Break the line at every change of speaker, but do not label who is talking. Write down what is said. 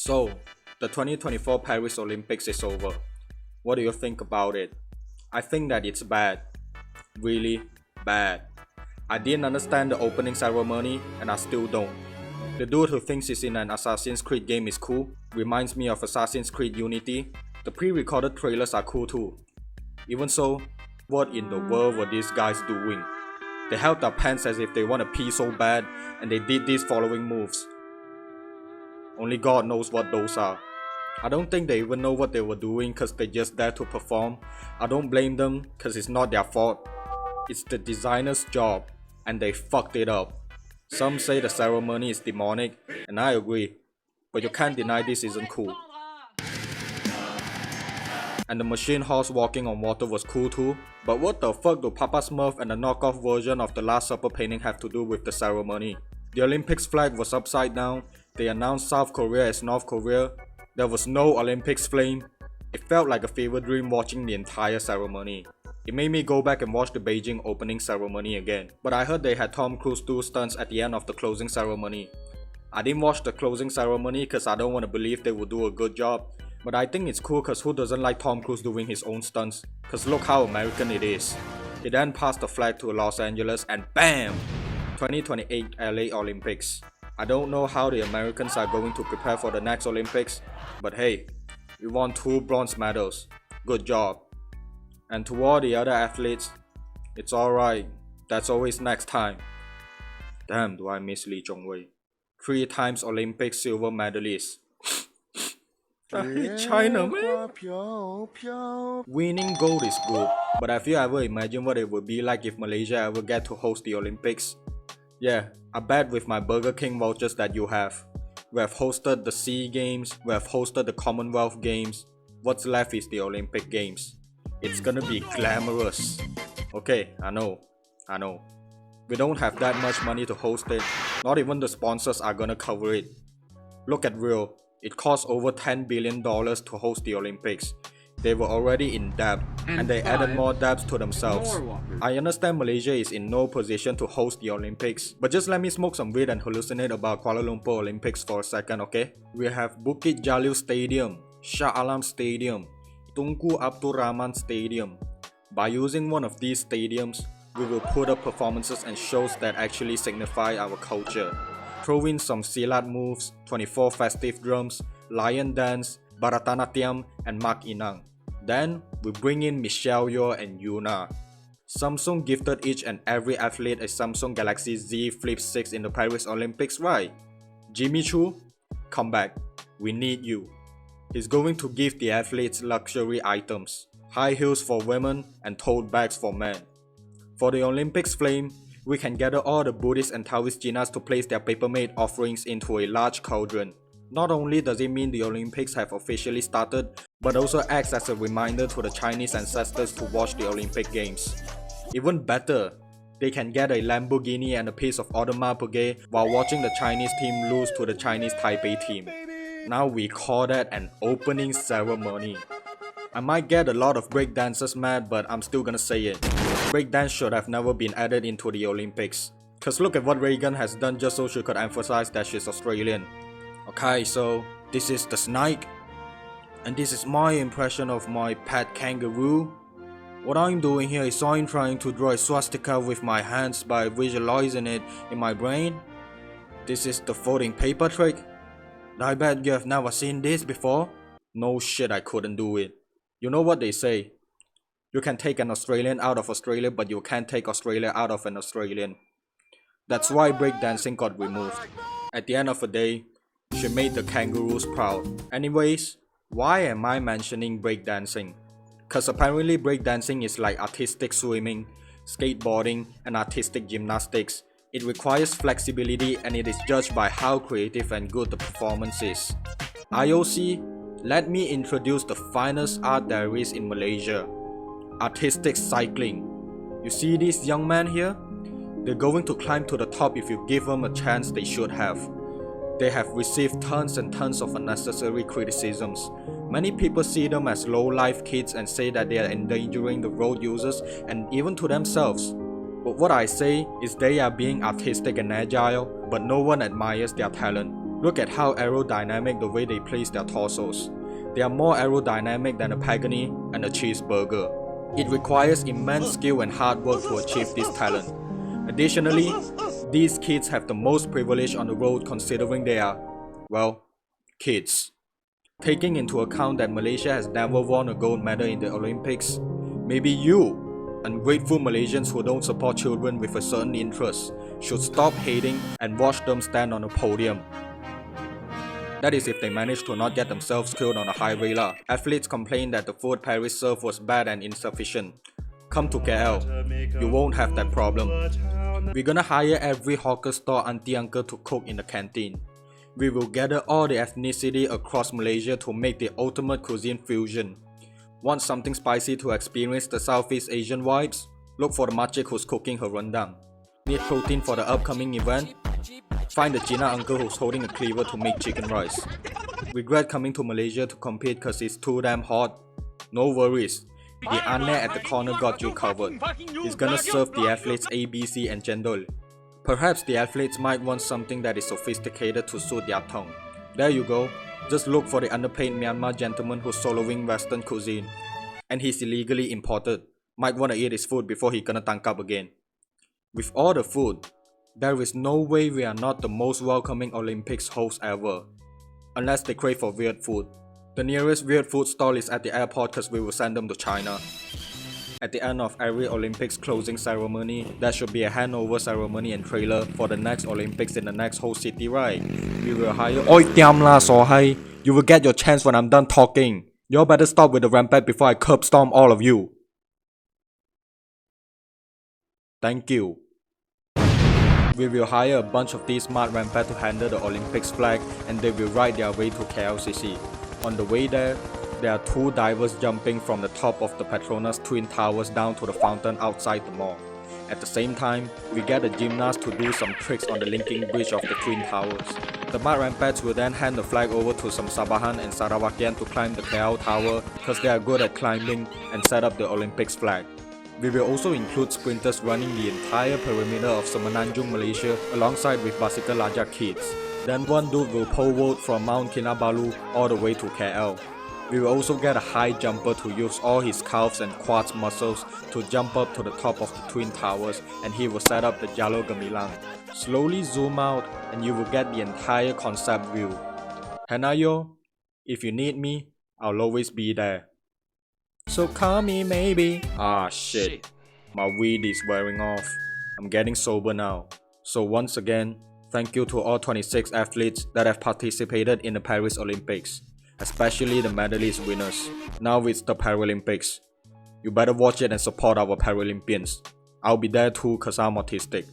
So, the 2024 Paris Olympics is over. What do you think about it? I think that it's bad. Really bad. I didn't understand the opening ceremony and I still don't. The dude who thinks he's in an Assassin's Creed game is cool, reminds me of Assassin's Creed Unity. The pre-recorded trailers are cool too. Even so, what in the world were these guys doing? They held their pants as if they want to pee so bad and they did these following moves. Only God knows what those are. I don't think they even know what they were doing cause they just there to perform. I don't blame them cause it's not their fault. It's the designer's job and they fucked it up. Some say the ceremony is demonic and I agree, but you can't deny this isn't cool. And the machine horse walking on water was cool too, but what the fuck do Papa Smurf and the knockoff version of the Last Supper painting have to do with the ceremony? The Olympics flag was upside down, they announced South Korea as North Korea, there was no Olympics flame. It felt like a fever dream watching the entire ceremony. It made me go back and watch the Beijing opening ceremony again, but I heard they had Tom Cruise do stunts at the end of the closing ceremony. I didn't watch the closing ceremony cause I don't want to believe they will do a good job, but I think it's cool cause who doesn't like Tom Cruise doing his own stunts? Cause look how American it is. He then passed the flag to Los Angeles and BAM! 2028 LA Olympics. I don't know how the Americans are going to prepare for the next Olympics, but hey, we won 2 bronze medals. Good job. And to all the other athletes, it's alright, that's always next time. Damn, do I miss Lee Zhongwei. 3 times Olympic silver medalist. China, man. Winning gold is good, but have you ever imagined what it would be like if Malaysia ever get to host the Olympics? Yeah, I bet with my Burger King vouchers that you have. We have hosted the SEA Games, we have hosted the Commonwealth Games. What's left is the Olympic Games. It's gonna be glamorous. Okay, I know. We don't have that much money to host it. Not even the sponsors are gonna cover it. Look at Rio. It cost over $10 billion to host the Olympics. They were already in debt, and they added more debts to themselves. I understand Malaysia is in no position to host the Olympics, but just let me smoke some weed and hallucinate about Kuala Lumpur Olympics for a second, okay? We have Bukit Jalil Stadium, Shah Alam Stadium, Tunku Abdul Rahman Stadium. By using one of these stadiums, we will put up performances and shows that actually signify our culture. Throw in some silat moves, 24 festive drums, lion dance, Bharatanatyam and Mak Inang. Then, we bring in Michelle Yeoh and Yuna. Samsung gifted each and every athlete a Samsung Galaxy Z Flip 6 in the Paris Olympics, right? Jimmy Choo, come back. We need you. He's going to give the athletes luxury items, high heels for women and tote bags for men. For the Olympics flame, we can gather all the Buddhist and Taoist jinas to place their paper-made offerings into a large cauldron. Not only does it mean the Olympics have officially started, but also acts as a reminder to the Chinese ancestors to watch the Olympic Games. Even better, they can get a Lamborghini and a piece of Audemars Piguet while watching the Chinese team lose to the Chinese Taipei team. Now we call that an opening ceremony. I might get a lot of breakdancers mad, but I'm still gonna say it. Breakdance should have never been added into the Olympics. Cause look at what Reagan has done just so she could emphasize that she's Australian. Okay, so this is the snake. And this is my impression of my pet kangaroo. What I'm doing here is I'm trying to draw a swastika with my hands by visualizing it in my brain. This is the folding paper trick. I bet you have never seen this before. No shit, I couldn't do it. You know what they say? You can take an Australian out of Australia, but you can't take Australia out of an Australian. That's why breakdancing got removed. At the end of the day, she made the kangaroos proud. Anyways, why am I mentioning breakdancing? Cause apparently breakdancing is like artistic swimming, skateboarding, and artistic gymnastics. It requires flexibility and it is judged by how creative and good the performance is. IOC, let me introduce the finest art there is in Malaysia. Artistic cycling. You see these young men here? They're going to climb to the top if you give them a chance they should have. They have received tons and tons of unnecessary criticisms. Many people see them as low-life kids and say that they are endangering the road users and even to themselves. But what I say is they are being artistic and agile, but no one admires their talent. Look at how aerodynamic the way they place their torsos. They are more aerodynamic than a pagani and a cheeseburger. It requires immense skill and hard work to achieve this talent. Additionally, these kids have the most privilege on the road considering they are, well, kids. Taking into account that Malaysia has never won a gold medal in the Olympics, maybe you, ungrateful Malaysians who don't support children with a certain interest, should stop hating and watch them stand on a podium. That is if they manage to not get themselves killed on a highway lah. Athletes complain that the food Paris served was bad and insufficient. Come to KL, you won't have that problem. We're gonna hire every hawker store auntie uncle to cook in the canteen. We will gather all the ethnicity across Malaysia to make the ultimate cuisine fusion. Want something spicy to experience the Southeast Asian vibes? Look for the makcik who's cooking her rendang. Need protein for the upcoming event? Find the Gina uncle who's holding a cleaver to make chicken rice. Regret coming to Malaysia to compete cause it's too damn hot? No worries. The Anne at the corner got you covered. He's gonna serve the athletes ABC and Chendol. Perhaps the athletes might want something that is sophisticated to suit their tongue. There you go. Just look for the underpaid Myanmar gentleman who's soloing Western cuisine. And he's illegally imported. Might wanna eat his food before he gonna tangkap again. With all the food, there is no way we are not the most welcoming Olympics host ever. Unless they crave for weird food. The nearest weird food stall is at the airport cause we will send them to China. At the end of every Olympics closing ceremony, there should be a handover ceremony and trailer for the next Olympics in the next host city, right? We will hire— Oi tiam la so hai! You will get your chance when I'm done talking. Y'all better stop with the rampant before I curb storm all of you. Thank you. We will hire a bunch of these smart rampant to handle the Olympics flag and they will ride their way to KLCC. On the way there are two divers jumping from the top of the Petronas Twin Towers down to the fountain outside the mall. At the same time, we get a gymnast to do some tricks on the linking bridge of the Twin Towers. The mud rampants will then hand the flag over to some Sabahan and Sarawakian to climb the KL Tower because they are good at climbing and set up the Olympics flag. We will also include sprinters running the entire perimeter of Semenanjung, Malaysia alongside with Bicycle Lajak kids. Then one dude will pole vault from Mount Kinabalu all the way to KL. We will also get a high jumper to use all his calves and quads muscles to jump up to the top of the Twin Towers and he will set up the Jalur Gemilang. Slowly zoom out and you will get the entire concept view. Hanayo, if you need me, I'll always be there. So call me maybe. Ah shit, my weed is wearing off. I'm getting sober now. So once again, thank you to all 26 athletes that have participated in the Paris Olympics, especially the medalist winners. Now it's the Paralympics. You better watch it and support our Paralympians. I'll be there too cause I'm autistic.